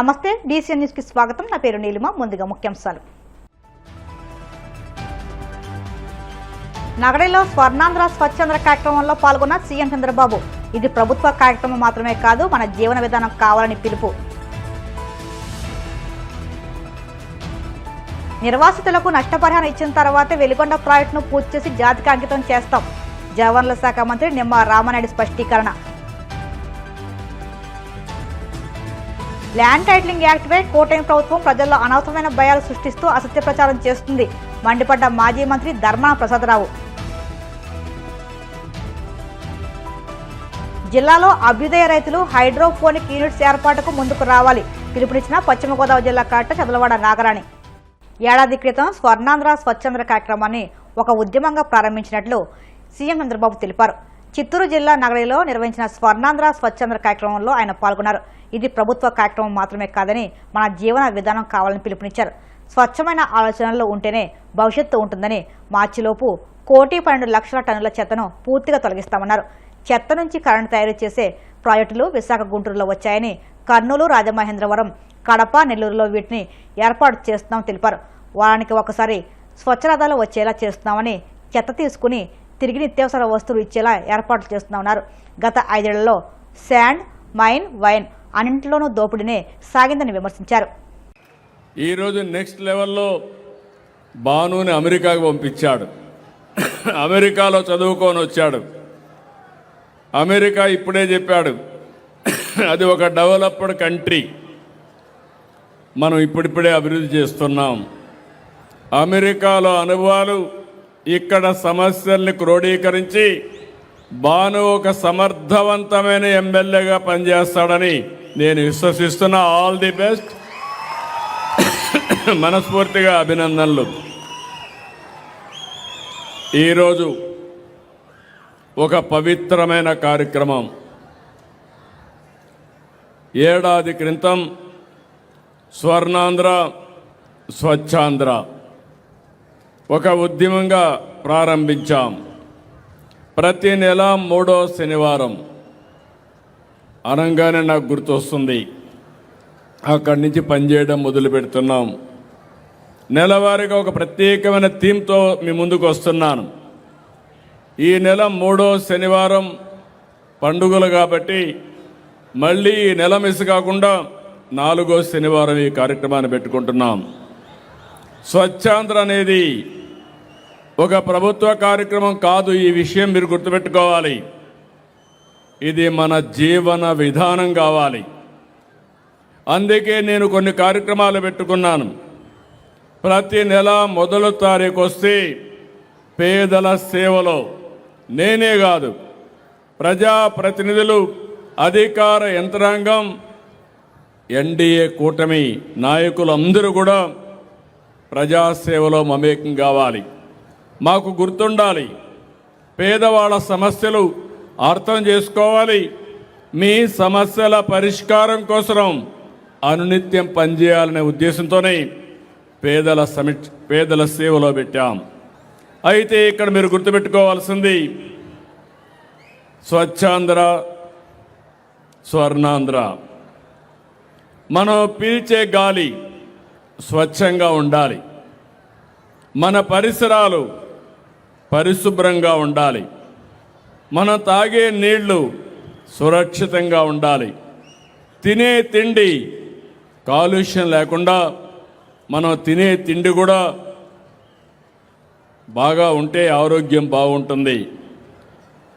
నమస్తే DCN news కి స్వాగతం. నా పేరు నీలిమ. ముందుగా ముఖ్యాంశాలు. నగరిలో స్వర్ణాంధ్ర స్వచ్ఛంద్ర కార్యక్రమంలో పాల్గొన్న సీఎం చంద్రబాబు. ఇది ప్రభుత్వ కార్యక్రమం మాత్రమే కాదు, మన జీవన విధానం కావాలని పిలుపు. నిర్వాసితులకు నష్టపరిహారం ఇచ్చిన తర్వాతే వెలిగొండ ప్రాజెక్టును పూర్తి చేసి జాతికి అంకితం చేస్తాం. జలవనరుల శాఖ మంత్రి నిమ్మ రామానాయుడు స్పష్టీకరణ. ల్యాండ్ టైటిలింగ్ యాక్ట్పై కూటమి ప్రభుత్వం ప్రజల్లో అనవసరమైన భయాలు సృష్టిస్తూ అసత్య ప్రచారం చేస్తుంది. మండిపడ్డ మాజీ మంత్రి ధర్మాన ప్రసాదరావు. జిల్లాలో అభ్యుదయ రైతులు హైడ్రోపోనిక్ యూనిట్స్ ఏర్పాటుకు ముందుకు రావాలి. పిలుపునిచ్చిన పశ్చిమ గోదావరి జిల్లా కలెక్టర్ చదలవాడ నాగరాణి. ఏడాది క్రితం స్వర్ణాంధ్ర స్వచ్ఛంద్ర కార్యక్రమాన్ని ఒక ఉద్యమంగా ప్రారంభించినట్లు సీఎం చంద్రబాబు తెలిపారు. చిత్తూరు జిల్లా నగరిలో నిర్వహించిన స్వర్ణాంధ్ర స్వచ్ఛంద్ర కార్యక్రమంలో ఆయన పాల్గొన్నారు. ఇది ప్రభుత్వ కార్యక్రమం మాత్రమే కాదని మన జీవన విధానం కావాలని పిలుపునిచ్చారు. స్వచ్ఛమైన ఆలోచనలు ఉంటేనే భవిష్యత్తు ఉంటుందని, మార్చిలోపు 1,12,00,000 టన్నుల చెత్తను పూర్తిగా తొలగిస్తామన్నారు. చెత్త నుంచి కరెంటు తయారు చేసే ప్రాజెక్టులు విశాఖ, గుంటూరులో వచ్చాయని, కర్నూలు, రాజమహేంద్రవరం, కడప, నెల్లూరులో వీటిని ఏర్పాటు చేస్తున్నామని తెలిపారు. వారానికి ఒకసారి స్వచ్ఛరథాలు వచ్చేలా చేస్తున్నామని, చెత్త తీసుకుని తిరిగి నిత్యావసర వస్తువులు ఇచ్చేలా ఏర్పాట్లు చేస్తున్నామన్నారు. గత 5 ఏళ్లలో శాండ్, మైన్, వైన్ అన్నింటిలోనూ దోపిడీనే సాగిందని విమర్శించారు. ఈరోజు నెక్స్ట్ లెవెల్లో బానుని అమెరికాకు పంపించాడు. అమెరికాలో చదువుకొని వచ్చాడు. అమెరికా ఇప్పుడే చెప్పాడు, అది ఒక డెవలప్డ్ కంట్రీ, మనం ఇప్పుడిప్పుడే అభివృద్ధి చేస్తున్నాం. అమెరికాలో అనుభవాలు ఇక్కడ సమస్యల్ని క్రోడీకరించి బాను ఒక సమర్థవంతమైన ఎమ్మెల్యేగా పనిచేస్తాడని నేను విశ్వసిస్తున్నా. ఆల్ ది బెస్ట్, మనస్ఫూర్తిగా అభినందనలు. ఈరోజు ఒక పవిత్రమైన కార్యక్రమం. ఏడాది క్రితం స్వర్ణాంధ్ర స్వచ్ఛాంధ్ర ఒక ఉద్యమంగా ప్రారంభించాం. ప్రతి నెల 3వ శనివారం అనగానే నాకు గుర్తొస్తుంది, అక్కడి నుంచి పనిచేయడం మొదలు పెడుతున్నాం. నెలవారీగా ఒక ప్రత్యేకమైన థీమ్తో మీ ముందుకు వస్తున్నాను. ఈ నెల 3వ శనివారం పండుగలు కాబట్టి మళ్ళీ ఈ నెల మిస్ కాకుండా 4వ శనివారం ఈ కార్యక్రమాన్ని పెట్టుకుంటున్నాం. స్వచ్ఛాంధ్ర అనేది ఒక ప్రభుత్వ కార్యక్రమం కాదు. ఈ విషయం మీరు గుర్తుపెట్టుకోవాలి. ఇది మన జీవన విధానం కావాలి. అందుకే నేను కొన్ని కార్యక్రమాలు పెట్టుకున్నాను. ప్రతి నెల 1వ తారీఖు వస్తే పేదల సేవలో నేనే కాదు, ప్రజాప్రతినిధులు, అధికార యంత్రాంగం, ఎన్డీఏ కూటమి నాయకులు అందరూ కూడా ప్రజాసేవలో మమేకం కావాలి. మాకు గుర్తుండాలి, పేదవాళ్ళ సమస్యలు అర్థం చేసుకోవాలి. మీ సమస్యల పరిష్కారం కోసం అనునిత్యం పనిచేయాలనే ఉద్దేశంతోనే పేదల సేవలో పెట్టాం. అయితే ఇక్కడ మీరు గుర్తుపెట్టుకోవాల్సింది, స్వచ్ఛాంధ్ర స్వర్ణాంధ్ర, మనం పీల్చే గాలి స్వచ్ఛంగా ఉండాలి, మన పరిసరాలు పరిశుభ్రంగా ఉండాలి, మనం తాగే నీళ్లు సురక్షితంగా ఉండాలి, తినే తిండి కాలుష్యం లేకుండా మనం తినే తిండి కూడా బాగా ఉంటే ఆరోగ్యం బాగుంటుంది.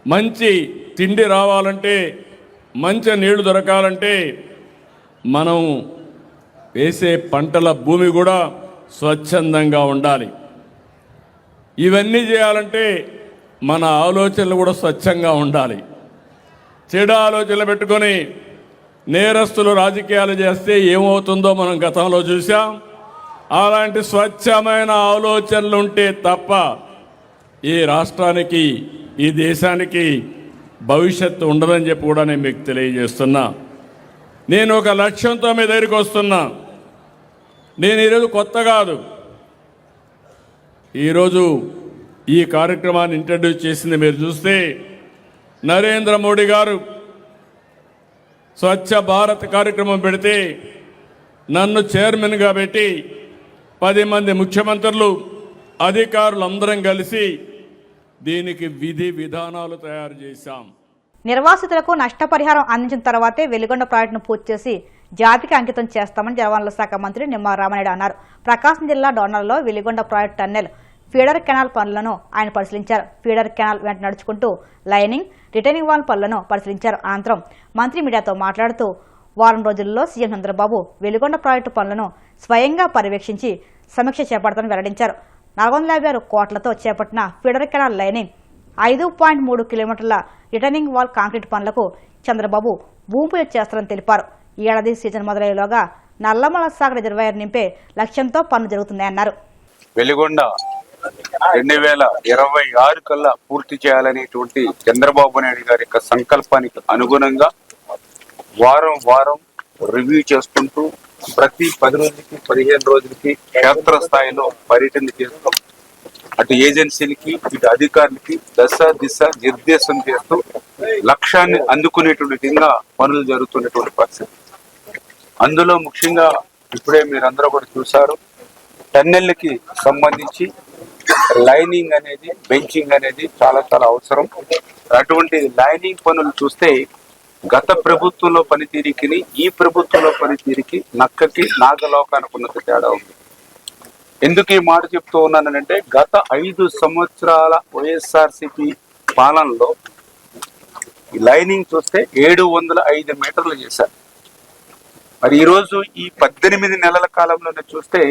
మంచి తిండి రావాలంటే, మంచి నీళ్లు దొరకాలంటే మనం వేసే పంటల భూమి కూడా స్వచ్ఛందంగా ఉండాలి. ఇవన్నీ చేయాలంటే మన ఆలోచనలు కూడా స్వచ్ఛంగా ఉండాలి. చెడు ఆలోచనలు పెట్టుకొని నేరస్తులు రాజకీయాలు చేస్తే ఏమవుతుందో మనం గతంలో చూసాం. అలాంటి స్వచ్ఛమైన ఆలోచనలు ఉంటే తప్ప ఈ రాష్ట్రానికి, ఈ దేశానికి భవిష్యత్తు ఉండదని చెప్పి కూడా నేను మీకు తెలియజేస్తున్నా. నేను ఒక లక్ష్యంతో మీ దగ్గరికి వస్తున్నా. నేను ఈరోజు కొత్త కాదు. ఈరోజు ఈ కార్యక్రమాన్ని ఇంట్రడ్యూస్ చేసింది మీరు చూస్తే నరేంద్ర మోడీ గారు స్వచ్ఛ భారత్ కార్యక్రమం పెడితే నన్ను చైర్మన్గా పెట్టి 10 మంది ముఖ్యమంత్రులు అధికారులు అందరం కలిసి దీనికి విధి విధానాలు తయారు చేశాం. నిర్వాసితులకు నష్టపరిహారం అందించిన తర్వాతే వెలిగొండ ప్రాజెక్టును పూర్తి చేసి జాతికి అంకితం చేస్తామని జలవనరుల శాఖ మంత్రి నిమ్మల రామానాయుడు అన్నారు. ప్రకాశం జిల్లా డోనర్లో Veligonda project tunnel feeder canal పనులను ఆయన పరిశీలించారు. ఫీడర్ కెనాల్ వెంట నడుచుకుంటూ లైనింగ్, రిటైనింగ్ వాల్ పనులను పరిశీలించారు. అనంతరం మంత్రి మీడియాతో మాట్లాడుతూ వారం రోజుల్లో సీఎం చంద్రబాబు వెలిగొండ ప్రాజెక్టు పనులను స్వయంగా పర్యవేక్షించి సమీక్ష చేపడతామని వెల్లడించారు. 456 కోట్లతో చేపట్టిన ఫీడర్ కెనాల్ లైనింగ్, 5.3 కిలోమీటర్ల రిటర్నింగ్ వాల్ కాంక్రీట్ పనులకు చంద్రబాబు భూమి పూజ చేస్తారని తెలిపారు. ఈ ఏడాది సీజన్ మొదలయ్యేలోగా నల్లమల సాగర్ రిజర్వాయర్ నింపే లక్ష్యంతో పనులు జరుగుతున్నాయన్నారు. వెలిగొండ 2026 కల్లా పూర్తి చేయాలనేటువంటి చంద్రబాబు నాయుడు గారి యొక్క సంకల్పానికి అనుగుణంగా వారం వారం రివ్యూ చేసుకుంటూ ప్రతి 10 రోజులకి 15 రోజులకి క్షేత్ర స్థాయిలో పర్యటన చేస్తూ అటు ఏజెన్సీలకి ఇటు అధికారులకి దశ దిశ నిర్దేశం చేస్తూ లక్ష్యాన్ని అందుకునేటువంటి విధంగా పనులు జరుగుతున్నటువంటి పరిస్థితి. అందులో ముఖ్యంగా ఇప్పుడే మీరందరూ కూడా చూశారు, టన్నెల్కి సంబంధించి లైనింగ్ అనేది, బెంచింగ్ అనేది చాలా చాలా అవసరం. అటువంటి లైనింగ్ పనులు చూస్తే గత ప్రభుత్వంలో పనితీరికి ఈ ప్రభుత్వంలో పనితీరికి నక్కకి నాగలోకానికి ఉన్నత తేడా ఉంది. ఎందుకు ఈ మాట చెప్తూ ఉన్నానంటే గత 5 సంవత్సరాల వైఎస్ఆర్సీపీ పాలనలో లైనింగ్ చూస్తే 705 మీటర్లు చేశారు. మరి ఈరోజు ఈ 18 నెలల కాలంలోనే చూస్తే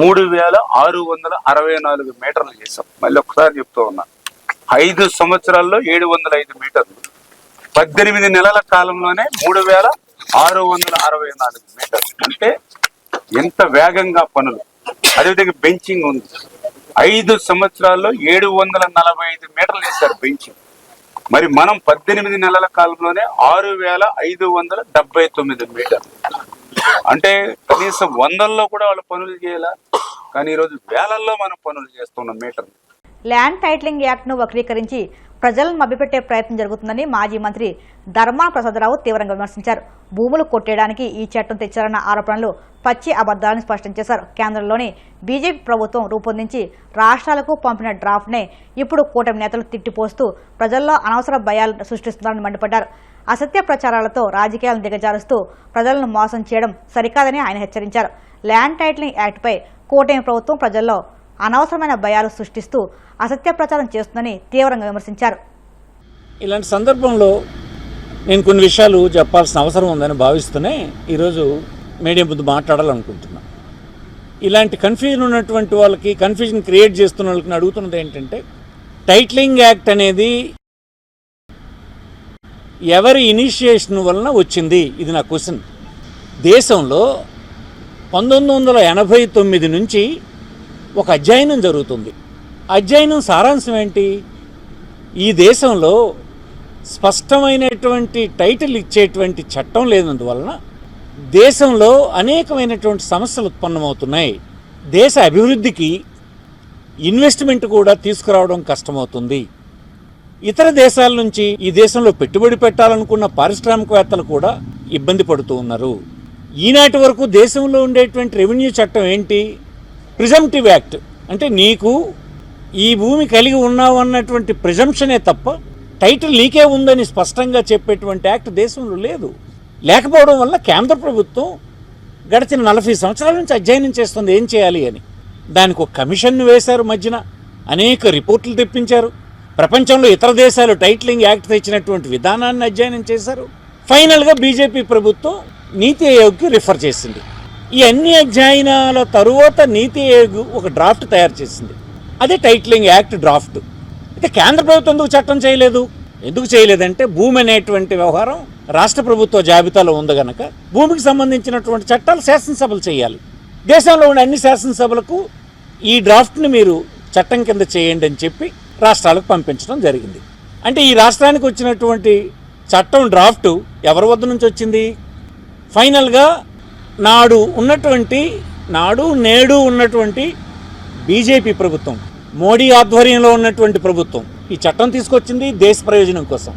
3664 మీటర్లు చేశాం. మళ్ళీ ఒకసారి చెప్తూ ఉన్నా, 5 సంవత్సరాల్లో 705 మీటర్లు, 18 నెలల కాలంలోనే 3664 మీటర్లు. అంటే ఎంత వేగంగా పనులు. అదేవిధంగా బెంచింగ్ ఉంది, 5 సంవత్సరాల్లో 745 మీటర్లు వేశారు బెంచింగ్. మరి మనం 18 నెలల కాలంలోనే 6579 మీటర్లు. అంటే కనీసం 100ల్లో కూడా వాళ్ళు పనులు చేయాల, కానీ ఈరోజు వేలల్లో మనం పనులు చేస్తున్నాం మీటర్లు. ల్యాండ్ టైటిలింగ్ యాక్ట్ను వక్రీకరించి ప్రజలను మభ్యపెట్టే ప్రయత్నం జరుగుతుందని మాజీ మంత్రి ధర్మాన ప్రసాదరావు తీవ్రంగా విమర్శించారు. భూములు కొట్టేయడానికి ఈ చట్టం తెచ్చారన్న ఆరోపణలు పచ్చి అబద్దాలని స్పష్టం చేశారు. కేంద్రంలోని బీజేపీ ప్రభుత్వం రూపొందించి రాష్ట్రాలకు పంపిన డ్రాఫ్ట్నే ఇప్పుడు కూటమి నేతలు తిట్టిపోస్తూ ప్రజల్లో అనవసర భయాలు సృష్టిస్తున్నారని మండిపడ్డారు. అసత్య ప్రచారాలతో రాజకీయాలను దిగజారుస్తూ ప్రజలను మోసం చేయడం సరికాదని ఆయన హెచ్చరించారు. ల్యాండ్ టైటిలింగ్ యాక్ట్పై కూటమి ప్రభుత్వం ప్రజల్లో అనవసరమైన భయాలు సృష్టిస్తూ అసత్య ప్రచారం చేస్తుందని తీవ్రంగా విమర్శించారు. ఇలాంటి సందర్భంలో నేను కొన్ని విషయాలు చెప్పాల్సిన అవసరం ఉందని భావిస్తూనే ఈరోజు మీడియా ముందు మాట్లాడాలనుకుంటున్నా. ఇలాంటి కన్ఫ్యూజన్ ఉన్నటువంటి వాళ్ళకి, కన్ఫ్యూజన్ క్రియేట్ చేస్తున్న వాళ్ళకి అడుగుతున్నది ఏంటంటే, టైటిలింగ్ యాక్ట్ అనేది ఎవరి ఇనిషియేషన్ వలన వచ్చింది? ఇది నా క్వశ్చన్. దేశంలో 1989 నుంచి ఒక అధ్యయనం జరుగుతుంది. అధ్యయనం సారాంశం ఏంటి? ఈ దేశంలో స్పష్టమైనటువంటి టైటిల్ ఇచ్చేటువంటి చట్టం లేనందువలన దేశంలో అనేకమైనటువంటి సమస్యలు ఉత్పన్నమవుతున్నాయి. దేశ అభివృద్ధికి ఇన్వెస్ట్మెంట్ కూడా తీసుకురావడం కష్టమవుతుంది. ఇతర దేశాల నుంచి ఈ దేశంలో పెట్టుబడి పెట్టాలనుకున్న పారిశ్రామికవేత్తలు కూడా ఇబ్బంది పడుతూ ఉన్నారు. ఈనాటి వరకు దేశంలో ఉండేటువంటి రెవెన్యూ చట్టం ఏంటి? Presumptive act. అంటే నీకు ఈ భూమి కలిగి ఉన్నావు అన్నటువంటి ప్రిజంప్షనే తప్ప టైటిల్ నీకే ఉందని స్పష్టంగా చెప్పేటువంటి యాక్ట్ దేశంలో లేదు. లేకపోవడం వల్ల కేంద్ర ప్రభుత్వం గడిచిన 40 సంవత్సరాల నుంచి అధ్యయనం చేస్తుంది ఏం చేయాలి అని. దానికి ఒక కమిషన్ను వేశారు, మధ్యన అనేక రిపోర్టులు తెప్పించారు. ప్రపంచంలో ఇతర దేశాలు టైటిలింగ్ యాక్ట్ తెచ్చినటువంటి విధానాన్ని అధ్యయనం చేశారు. ఫైనల్గా బీజేపీ ప్రభుత్వం నీతి ఆయోగ్కి రిఫర్ చేసింది. ఈ అన్ని అధ్యయనాల తరువాత నీతి ఆయోగ్ ఒక డ్రాఫ్ట్ తయారు చేసింది. అదే టైటిలింగ్ యాక్ట్ డ్రాఫ్ట్. అయితే కేంద్ర ప్రభుత్వం ఎందుకు చట్టం చేయలేదు? ఎందుకు చేయలేదంటే భూమి అనేటువంటి వ్యవహారం రాష్ట్ర ప్రభుత్వ జాబితాలో ఉంది కనుక భూమికి సంబంధించినటువంటి చట్టాలు శాసనసభలు చేయాలి. దేశంలో ఉన్న అన్ని శాసనసభలకు ఈ డ్రాఫ్ట్ని మీరు చట్టం కింద చేయండి అని చెప్పి రాష్ట్రాలకు పంపించడం జరిగింది. అంటే ఈ రాష్ట్రానికి వచ్చినటువంటి చట్టం డ్రాఫ్ట్ ఎవరి వద్ద నుంచి వచ్చింది? ఫైనల్గా నేడు ఉన్నటువంటి బీజేపీ ప్రభుత్వం, మోడీ ఆధ్వర్యంలో ఉన్నటువంటి ప్రభుత్వం ఈ చట్టం తీసుకొచ్చింది దేశ ప్రయోజనం కోసం,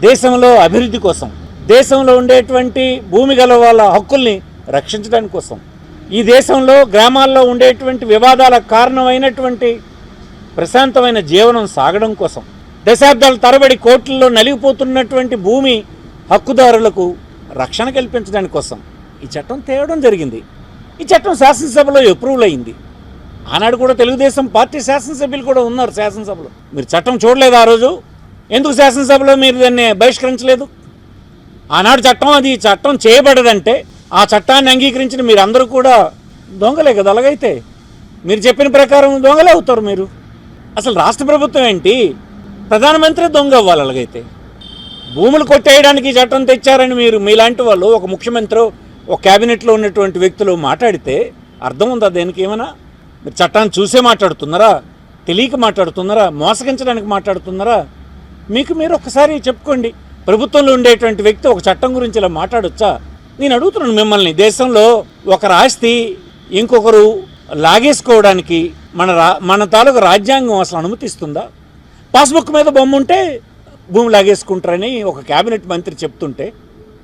దేశంలో అభివృద్ధి కోసం, దేశంలో ఉండేటువంటి భూమి గల వాళ్ళ హక్కుల్ని రక్షించడానికి కోసం, ఈ దేశంలో గ్రామాల్లో ఉండేటువంటి వివాదాలకు కారణమైనటువంటి ప్రశాంతమైన జీవనం సాగడం కోసం, దశాబ్దాల తరబడి కోట్లలో నలిగిపోతున్నటువంటి భూమి హక్కుదారులకు రక్షణ కల్పించడానికి కోసం ఈ చట్టం తేవడం జరిగింది. ఈ చట్టం శాసనసభలో అప్రూవల్ అయింది. ఆనాడు కూడా తెలుగుదేశం పార్టీ శాసనసభ్యులు కూడా ఉన్నారు శాసనసభలో. మీరు చట్టం చూడలేదు ఆ రోజు? ఎందుకు శాసనసభలో మీరు దాన్ని బహిష్కరించలేదు? ఆనాడు చట్టం చేయబడదంటే ఆ చట్టాన్ని అంగీకరించిన మీరు అందరూ కూడా దొంగలే కదా. అలాగైతే మీరు చెప్పిన ప్రకారం దొంగలే అవుతారు మీరు. అసలు రాష్ట్ర ప్రభుత్వం ఏంటి? ప్రధానమంత్రి దొంగ అవ్వాలి. అలాగైతే భూములు కొట్టేయడానికి చట్టం తెచ్చారని మీరు మీలాంటి వాళ్ళు, ఒక ముఖ్యమంత్రి, ఒక క్యాబినెట్లో ఉన్నటువంటి వ్యక్తులు మాట్లాడితే అర్థం ఉందా దేనికి? ఏమైనా మీరు చట్టాన్ని చూసే మాట్లాడుతున్నారా? తెలియక మాట్లాడుతున్నారా? మోసగించడానికి మాట్లాడుతున్నారా? మీకు మీరు ఒక్కసారి చెప్పుకోండి. ప్రభుత్వంలో ఉండేటువంటి వ్యక్తి ఒక చట్టం గురించి ఇలా మాట్లాడొచ్చా? నేను అడుగుతున్నాను మిమ్మల్ని. దేశంలో ఒకరి ఆస్తి ఇంకొకరు లాగేసుకోవడానికి మన తాలూకు రాజ్యాంగం అసలు అనుమతిస్తుందా? పాస్బుక్ మీద బొమ్మ ఉంటే భూమి లాగేసుకుంటారని ఒక క్యాబినెట్ మంత్రి చెప్తుంటే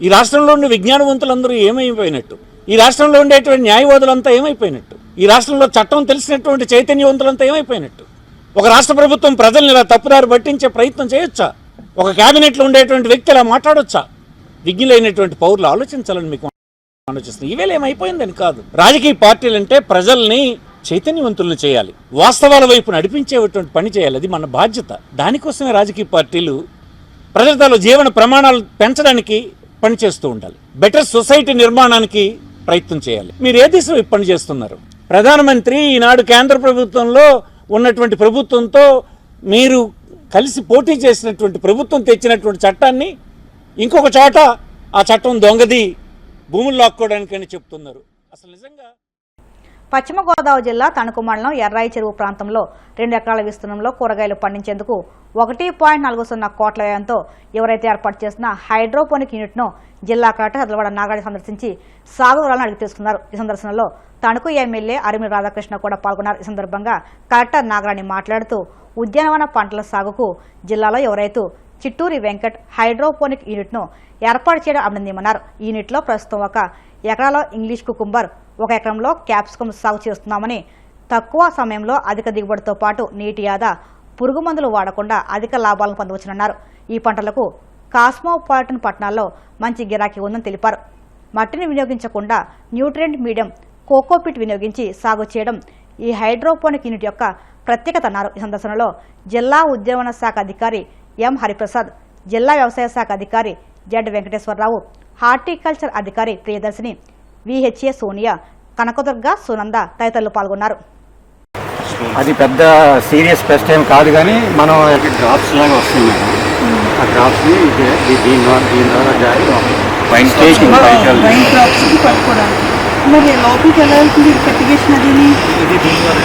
ఈ రాష్ట్రంలో ఉండే విజ్ఞానవంతులందరూ ఏమైపోయినట్టు? ఈ రాష్ట్రంలో ఉండేటువంటి న్యాయవాదులంతా ఏమైపోయినట్టు? ఈ రాష్ట్రంలో చట్టం తెలిసినటువంటి చైతన్యవంతులంతా ఏమైపోయినట్టు? ఒక రాష్ట్ర ప్రభుత్వం ప్రజల్ని ఇలా తప్పుదారి పట్టించే ప్రయత్నం చేయొచ్చా? ఒక క్యాబినెట్లో ఉండేటువంటి వ్యక్తి ఇలా మాట్లాడొచ్చా? విజ్ఞులైనటువంటి పౌరులు ఆలోచించాలని మీకు ఆలోచిస్తుంది. ఈవేళ ఏమైపోయిందని కాదు. రాజకీయ పార్టీలు అంటే ప్రజల్ని చైతన్యవంతులను చేయాలి, వాస్తవాల వైపు నడిపించేటువంటి పని చేయాలి. అది మన బాధ్యత. దానికోసమే రాజకీయ పార్టీలు ప్రజల జీవన ప్రమాణాలు పెంచడానికి పనిచేస్తూ ఉండాలి. బెటర్ సొసైటీ నిర్మాణానికి ప్రయత్నం చేయాలి. మీరు ఏ దిశలో పని చేస్తున్నారు? ప్రధానమంత్రి ఈనాడు కేంద్ర ప్రభుత్వంలో ఉన్నటువంటి ప్రభుత్వంతో మీరు కలిసి పోటీ చేసినటువంటి ప్రభుత్వం తెచ్చినటువంటి చట్టాన్ని ఇంకొక చోట ఆ చట్టం దొంగది, భూములు లాక్కోవడానికని చెప్తున్నారు. అసలు నిజంగా పశ్చిమ గోదావరి జిల్లా తణుకు మండలం ఎర్రాయి చెరువు ప్రాంతంలో 2 ఎకరాల విస్తీర్ణంలో కూరగాయలు పండించేందుకు 1.40 కోట్ల వ్యయంతో ఎవరైతే ఏర్పాటు చేసిన హైడ్రోపోనిక్ యూనిట్ను జిల్లా కలెక్టర్ చదలవాడ నాగరాణి సందర్శించి సాగు వివరాలను అడిగి తెలుసుకున్నారు. ఈ సందర్శనలో తణుకు ఎమ్మెల్యే అరిమిల రాధాకృష్ణ కూడా పాల్గొన్నారు. ఈ సందర్భంగా కలెక్టర్ నాగరాణి మాట్లాడుతూ ఉద్యానవన పంటల సాగుకు జిల్లాలో ఎవరైతే చిట్టూరి వెంకట్ హైడ్రోపోనిక్ యూనిట్ను ఏర్పాటు చేయడం అభినందనీయమన్నారు. ఈ యూనిట్లో ప్రస్తుతం 1 ఎకరాలో ఇంగ్లీష్ కుకుంబర్, 1 ఎకరంలో క్యాప్సికం సాగు చేస్తున్నామని, తక్కువ సమయంలో అధిక దిగుబడితో పాటు నీటి ఆదా, పురుగు మందులు వాడకుండా అధిక లాభాలను పొందవచ్చునన్నారు. ఈ పంటలకు కాస్మోపాలిటన్ పట్టణాల్లో మంచి గిరాకీ ఉందని తెలిపారు. మట్టిని వినియోగించకుండా న్యూట్రియంట్ మీడియం కోకోపిట్ వినియోగించి సాగు చేయడం ఈ హైడ్రోపోనిక్ యూనిట్ యొక్క ప్రత్యేకత అన్నారు. ఈ సందర్శనలో జిల్లా ఉద్యానవన శాఖ అధికారి ఎం హరిప్రసాద్, జిల్లా వ్యవసాయ శాఖ అధికారి జెడ్ వెంకటేశ్వరరావు, హార్టికల్చర్ అధికారి ప్రియదర్శిని, విహెచ్ఏ సోనియా, కనకదుర్గ, సునంద తదితరులు పాల్గొన్నారు. అది పెద్ద సీరియస్ పెస్ట్ ఏం కాదు, కానీ మనం డ్రాప్స్ లాగా వస్తున్నాయి. ఆ డ్రాప్స్ని దీని ద్వారా జారి వైన్ డ్రాప్స్కి పట్టుకోవడానికి మరి లోపలికి ఎలా వెళ్తుంది ఫెర్టిగేషన్? అది ఇది దీనివల్ల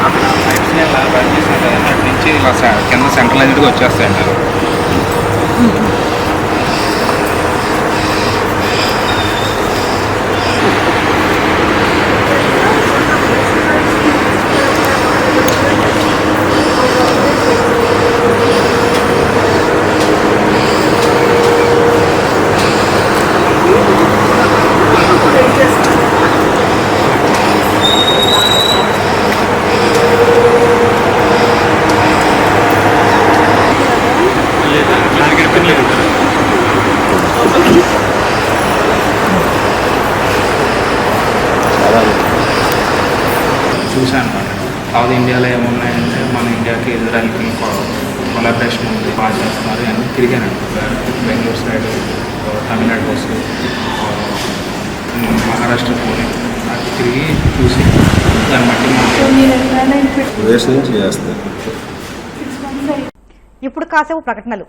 అక్కడ పైప్స్ని ఎలా రన్ చేసినట్టు అటు నుంచి ఇలా కింద సెంట్రలైజ్డ్గా వచ్చేస్తాయి అంటారు. చూశాను అనమాట. సౌత్ ఇండియాలో ఏమున్నాయంటే మన ఇండియాకి ఇజ్రాయల్కి కొలాబరేషన్ ఉంది, బాగా చేస్తున్నారు అని తిరిగాను. బెంగళూరు సైడ్, తమిళనాడు కోసం, మహారాష్ట్ర పూణే అది తిరిగి చూసి దాన్ని బట్టి ఇప్పుడు కాసేపు ప్రకటనలు.